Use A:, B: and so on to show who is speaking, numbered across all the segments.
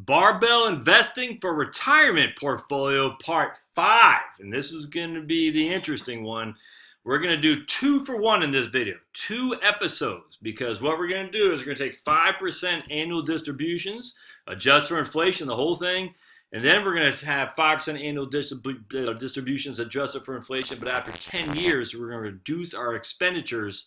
A: Barbell Investing for Retirement Portfolio Part 5. And this is going to be the interesting one. We're going to do 2 for 1 in this video, 2 episodes, because what we're going to do is we're going to take 5% annual distributions, adjust for inflation, the whole thing, and then we're going to have 5% annual distributions adjusted for inflation, but after 10 years, we're going to reduce our expenditures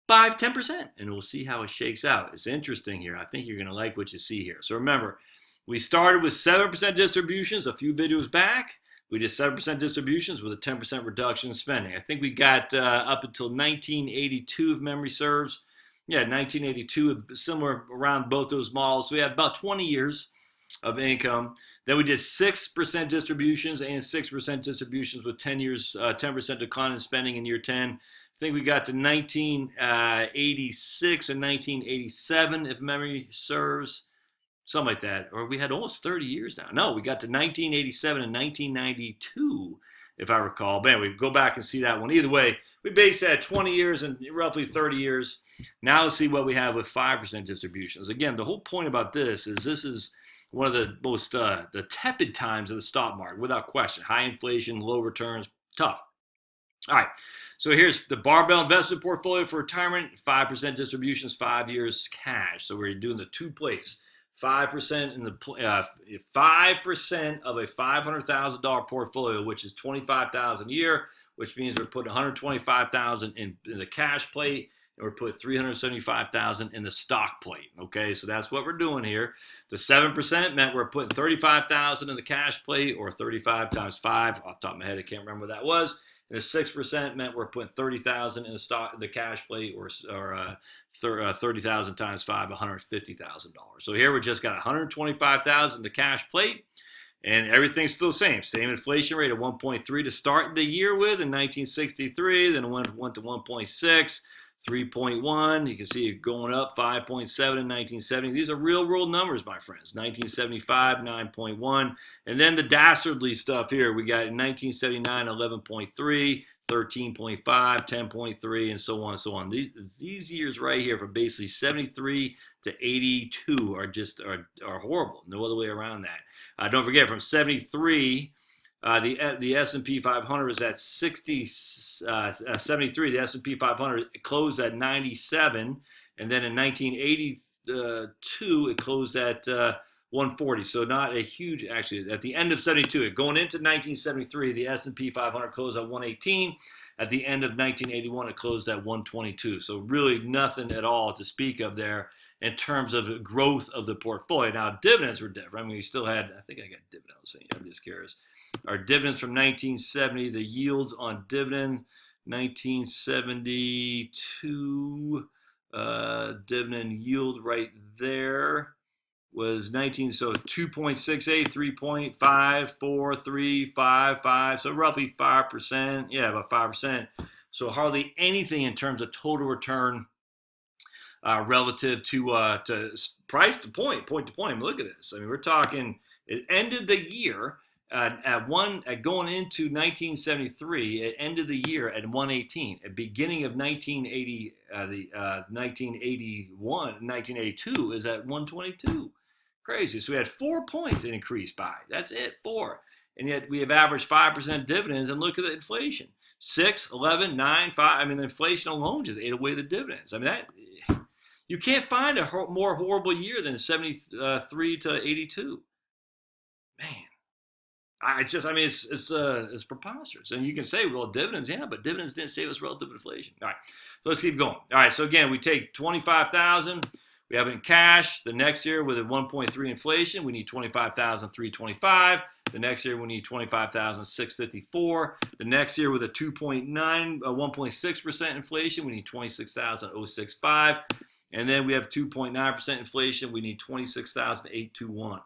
A: by 10%, and we'll see how it shakes out. It's interesting here. I think you're going to like what you see here. So remember, we started with 7% distributions a few videos back. We did 7% distributions with a 10% reduction in spending. I think we got up until 1982, if memory serves. Yeah, 1982, similar around both those models. So we had about 20 years of income. Then we did 6% distributions and 6% distributions with 10 years, 10% decline in spending in year 10. I think we got to 1986 and 1987, if memory serves. Something like that. Or we had almost 30 years now. No, we got to 1987 and 1992, if I recall. But anyway, go back and see that one. Either way, we basically had 20 years and roughly 30 years. Now let's see what we have with 5% distributions. Again, the whole point about this is one of the most the tepid times of the stock market, without question. High inflation, low returns, tough. All right, so here's the Barbell Investment Portfolio for Retirement, 5% distributions, 5 years cash. So we're doing the 2 plays. 5% in the 5% of a $500,000 portfolio, which is $25,000 a year, which means we're putting $125,000 in the cash plate, and we're putting $375,000 in the stock plate. Okay, so that's what we're doing here. The 7% meant we're putting $35,000 in the cash plate, or 35 times 5. Off the top of my head, I can't remember what that was. And the 6% meant we're putting $30,000 in the cash plate, or 30,000 times 5, $150,000. So here we just got $125,000 in the cash plate, and everything's still the same. Same inflation rate of 1.3 to start the year with in 1963. Then it went to 1.6, 3.1. You can see it going up, 5.7 in 1970. These are real world numbers, my friends. 1975, 9.1. And then the dastardly stuff here. We got in 1979, 11.3. 13.5, 10.3, and so on and so on. These years right here from basically 73 to 82 are horrible. No other way around that. Don't forget, from 73, the S&P 500 was at 73. The S&P 500 closed at 97, and then in 1982 it closed at 140. So not a huge, actually, at the end of 72, going into 1973, the S&P 500 closed at 118. At the end of 1981, it closed at 122. So really nothing at all to speak of there in terms of growth of the portfolio. Now, dividends were different. I mean, we still had, I think I got dividends. I'm just curious. Our dividends from 1970, the yields on dividend, 1972, dividend yield right there was 2.68, 3.5, 3, 5, so roughly 5%. Yeah, about 5%. So hardly anything in terms of total return relative to price to point to point. I mean, look at this. I mean, we're talking. It ended the year going into 1973. It ended the year at 118. At beginning of 1982 is at 122. Crazy. So we had 4 points it increased by. That's it, 4. And yet we have averaged 5% dividends, and look at the inflation. 6, 11, 9, 5. I mean, the inflation alone just ate away the dividends. I mean, that you can't find a more horrible year than 73 to 82. Man. It's preposterous. And you can say, well, dividends, yeah, but dividends didn't save us relative to inflation. All right, so let's keep going. All right, so again, we take $25,000. We have it in cash. The next year, with a 1.3 inflation, we need $25,325. The next year, we need $25,654. The next year, with a 1.6% inflation, we need $26,065. And then we have 2.9% inflation. We need $26,821.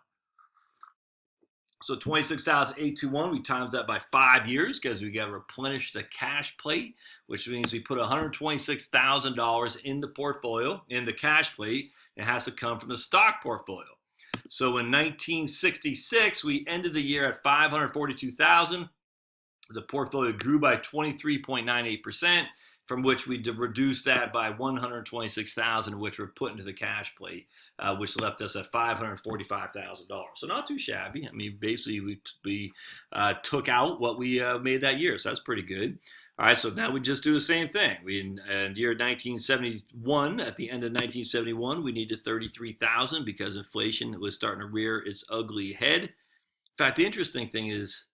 A: So 26,821, we times that by 5 years because we got to replenish the cash plate, which means we put $126,000 in the portfolio, in the cash plate. It has to come from the stock portfolio. So in 1966, we ended the year at $542,000. The portfolio grew by 23.98%. from which we reduced that by 126,000, which were put into the cash plate, which left us at $545,000. So not too shabby. I mean, basically we took out what we made that year, so that's pretty good. All right, so now we just do the same thing. We in year 1971, at the end of 1971, we needed 33,000 because inflation was starting to rear its ugly head. In fact, the interesting thing is,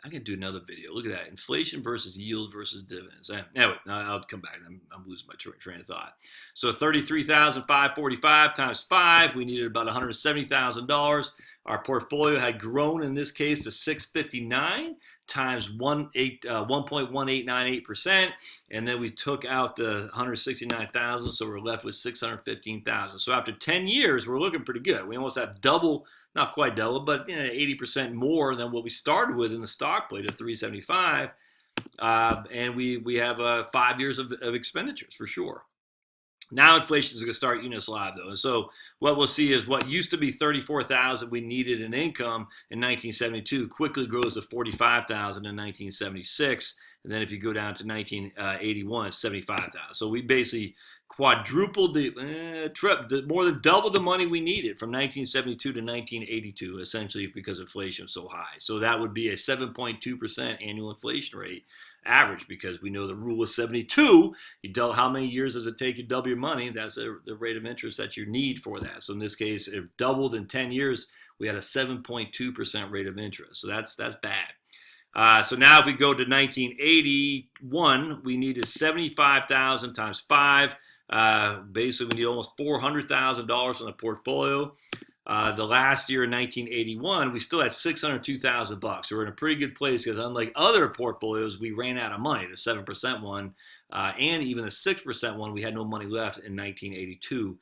A: I can do another video. Look at that. Inflation versus yield versus dividends. Anyway, I'll come back. I'm losing my train of thought. So 33,545 times 5, we needed about $170,000. Our portfolio had grown in this case to 659 times 1.1898%, and then we took out the 169,000, so we're left with 615,000. So after 10 years, we're looking pretty good. We almost have double, not quite double, but 80% more than what we started with in the stock plate of 375, and we have 5 years of expenditures for sure. Now inflation is going to start eating us alive, though. And so what we'll see is what used to be 34,000 we needed in income in 1972 quickly grows to 45,000 in 1976. And then if you go down to 1981, it's 75,000. So we basically quadrupled more than double the money we needed from 1972 to 1982, essentially because inflation was so high. So that would be a 7.2% annual inflation rate average, because we know the rule of 72. How many years does it take you to double your money? That's the rate of interest that you need for that. So in this case, it doubled in 10 years. We had a 7.2% rate of interest. So that's bad. So now if we go to 1981, we needed 75,000 times 5. Basically, we need almost $400,000 in the portfolio. The last year in 1981, we still had $602,000. So we're in a pretty good place, because unlike other portfolios, we ran out of money. The 7% one and even the 6% one, we had no money left in 1982,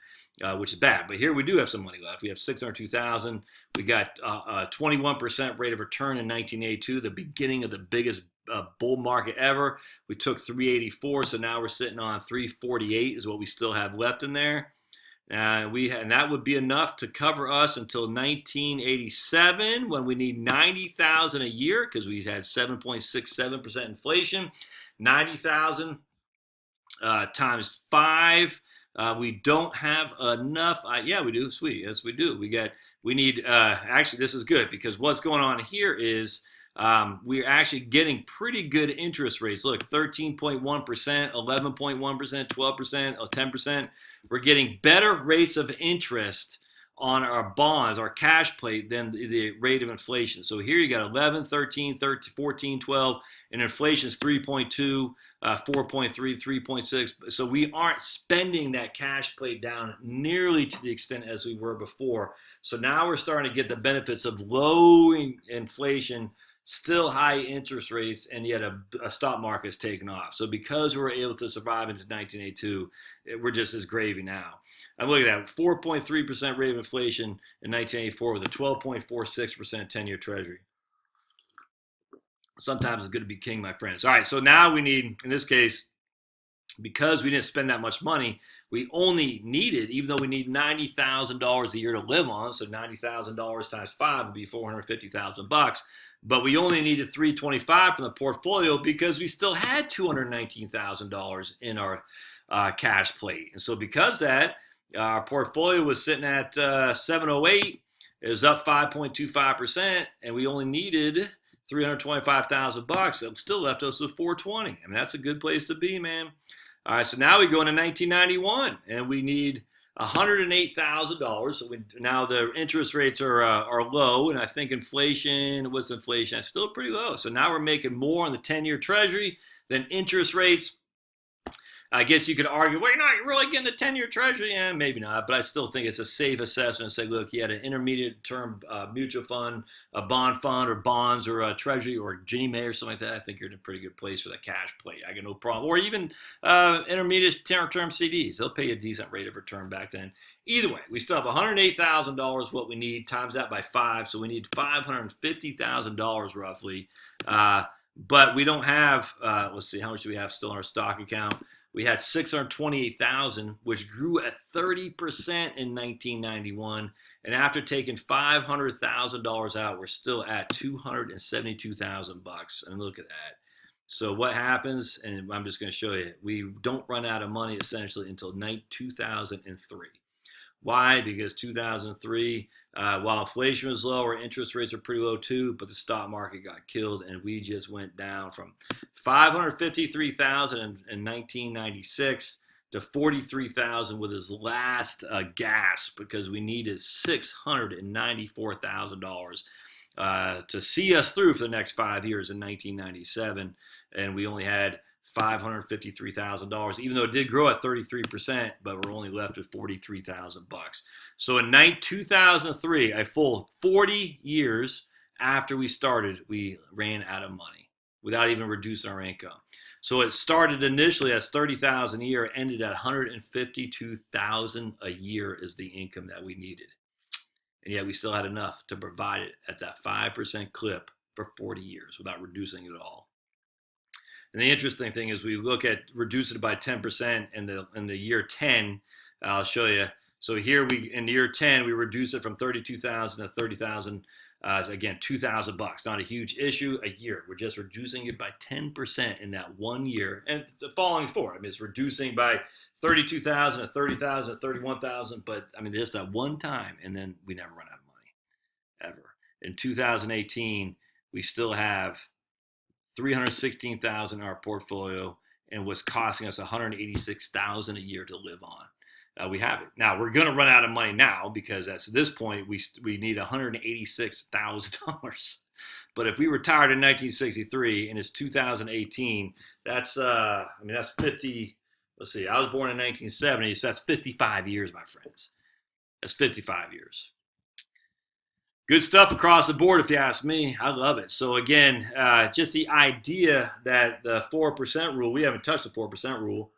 A: which is bad. But here we do have some money left. We have $602,000. We got a 21% rate of return in 1982, the beginning of the biggest bull market ever. We took 384, so now we're sitting on 348 is what we still have left in there. And that would be enough to cover us until 1987, when we need 90,000 a year, because we had 7.67% inflation. 90,000 times 5. We don't have enough. Yeah, we do. Sweet. Yes, we do. We need. Actually, this is good, because what's going on here is we're actually getting pretty good interest rates. Look, 13.1%, 11.1%, 12%, 10%. We're getting better rates of interest on our bonds, our cash plate, than the rate of inflation. So here you got 11, 13, 14, 12, and inflation is 3.2, 4.3, 3.6. So we aren't spending that cash plate down nearly to the extent as we were before. So now we're starting to get the benefits of low inflation, still high interest rates, and yet a stock market is taking off. So because we were able to survive into 1982, we're just as gravy now. And look at that, 4.3% rate of inflation in 1984 with a 12.46% 10-year treasury. Sometimes it's good to be king, my friends. All right, so now we need, in this case, because we didn't spend that much money, we only needed, even though we need $90,000 a year to live on, so $90,000 times 5 would be $450,000. But we only needed $325 from the portfolio because we still had $219,000 in our cash plate. And so because that, our portfolio was sitting at 708, it was up 5.25%, and we only needed $325,000. It still left us with 420. I mean, that's a good place to be, man. All right, so now we go into 1991, and we need $108,000. So now the interest rates are low, and I think inflation, what's inflation? It's still pretty low. So now we're making more on the 10-year treasury than interest rates. I guess you could argue, well, you're really getting the 10-year treasury. Yeah, maybe not, but I still think it's a safe assessment to say, look, you had an intermediate term mutual fund, a bond fund, or bonds, or a treasury, or Ginnie Mae, or something like that. I think you're in a pretty good place for the cash play. I got no problem. Or even intermediate term CDs. They'll pay a decent rate of return back then. Either way, we still have $108,000 what we need, times that by 5. So we need $550,000 roughly. But we don't have, let's see, how much do we have still in our stock account? We had $628,000, which grew at 30% in 1991. And after taking $500,000 out, we're still at $272,000. And look at that. So what happens, and I'm just going to show you, we don't run out of money essentially until 2003. Why? Because 2003, while inflation was low, our interest rates are pretty low too, but the stock market got killed, and we just went down from 553,000 in 1996 to 43,000 with his last gasp, because we needed $694,000 to see us through for the next 5 years in 1997, and we only had $553,000, even though it did grow at 33%, but we're only left with $43,000. So in 2003, a full 40 years after we started, we ran out of money without even reducing our income. So it started initially as $30,000 a year, ended at $152,000 a year is the income that we needed. And yet we still had enough to provide it at that 5% clip for 40 years without reducing it at all. And the interesting thing is we look at reducing it by 10% in the year 10. I'll show you. So here in year 10, we reduce it from 32,000 to 30,000. Again, $2,000, not a huge issue a year. We're just reducing it by 10% in that 1 year. And the following four, I mean, it's reducing by 32,000 to 30,000 to 31,000. But I mean, just that one time, and then we never run out of money, ever. In 2018, we still have 316,000 in our portfolio, and was costing us 186,000 a year to live on. We have it now. We're going to run out of money now, because at this point we need $186,000. But if we retired in 1963 and it's 2018, that's that's 50. Let's see. I was born in 1970, so that's 55 years, my friends. That's 55 years. Good stuff across the board, if you ask me. I love it. So again, just the idea that the 4% rule, we haven't touched the 4% rule.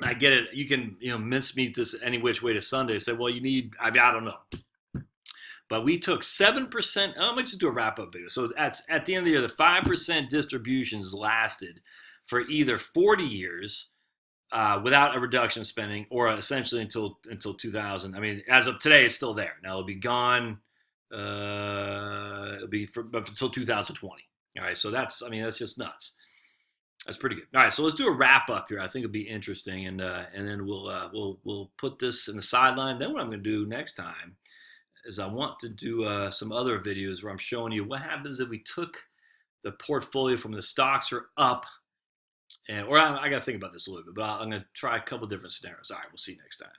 A: I get it. You can mince meat this any which way to Sunday. Say, well, you need, I don't know. But we took 7%. Let me just do a wrap-up video. So at the end of the year, the 5% distributions lasted for either 40 years without a reduction in spending, or essentially until 2000. I mean, as of today, it's still there. Now it'll be gone. It'll be until 2020. All right, so that's just nuts. That's pretty good. All right, so let's do a wrap up here. I think it'll be interesting, and then we'll put this in the sideline. Then what I'm going to do next time is I want to do some other videos where I'm showing you what happens if we took the portfolio from the stocks are up. I got to think about this a little bit, but I'm going to try a couple different scenarios. All right, we'll see you next time.